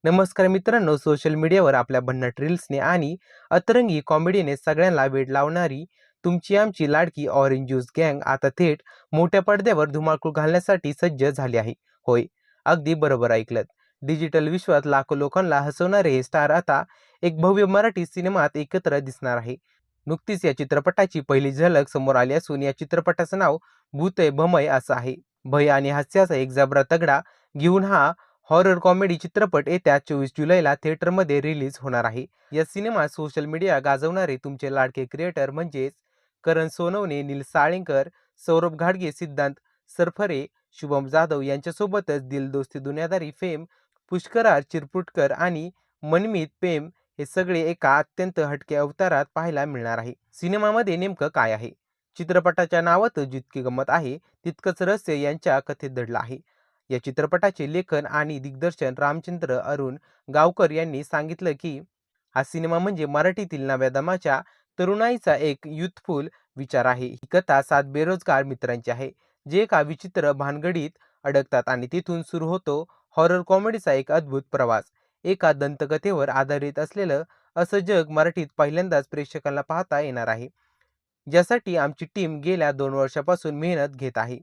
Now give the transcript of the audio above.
नमस्कार मित्रांनो, सोशल मीडियावर आपल्या भन्नाट रील्सने आणि अतरंगी कॉमेडीने सगळ्यांना वेड लावणारी तुमची आमची लाडकी ऑरेंज ज्यूस गँग आता थेट मोठ्या पडद्यावर धुमाकूळ घालण्यासाठी सज्ज झाली आहे. होय, अगदी बरोबर ऐकलत. डिजिटल विश्वात लाखो लोकांना हसवणारे हे स्टार आता एक भव्य मराठी सिनेमात एकत्र दिसणार आहे. नुकतीच या चित्रपटाची पहिली झलक समोर आली असून या चित्रपटाचं नाव भूतय भमय असं आहे. भय आणि हास्याचा एक जबरा तगडा घेऊन हा हॉरर कॉमेडी चित्रपट येत्या 24 जुलैला थिएटरमध्ये रिलीज होणार आहे. या सिनेमात सोशल मीडिया गाजवणारे तुमचे लाडके क्रिएटर म्हणजेच करण सोनवणे, नील साळेकर, सौरभ घाडगे, सिद्धांत सरफरे, शुभम जाधव यांच्यासोबतच दिल दोस्ती दुनियादारी फेम, पुष्कराज चिरपुटकर आणि मनमीत पेम हे सगळे एका अत्यंत हटके अवतारात पाहायला मिळणार आहे. सिनेमामध्ये नेमकं काय आहे? चित्रपटाच्या नावातच जितकी गंमत आहे, तितकंच रहस्य यांच्या कथेत दडलं आहे. या चित्रपटाचे लेखन आणि दिग्दर्शन रामचंद्र अरुण गावकर यांनी सांगितलं की हा सिनेमा म्हणजे मराठीतील नव्या दमाच्या तरुणाईचा एक युथफुल विचार आहे. ही कथा 7 बेरोजगार मित्रांची आहे, जे एका विचित्र भानगडीत अडकतात आणि तिथून सुरू होतो हॉरर कॉमेडीचा एक अद्भुत प्रवास. एका दंतकथेवर आधारित असलेलं असं जग मराठीत पहिल्यांदाच प्रेक्षकांना पाहता येणार आहे, ज्यासाठी आमची टीम गेल्या 2 वर्षापासून मेहनत घेत आहे.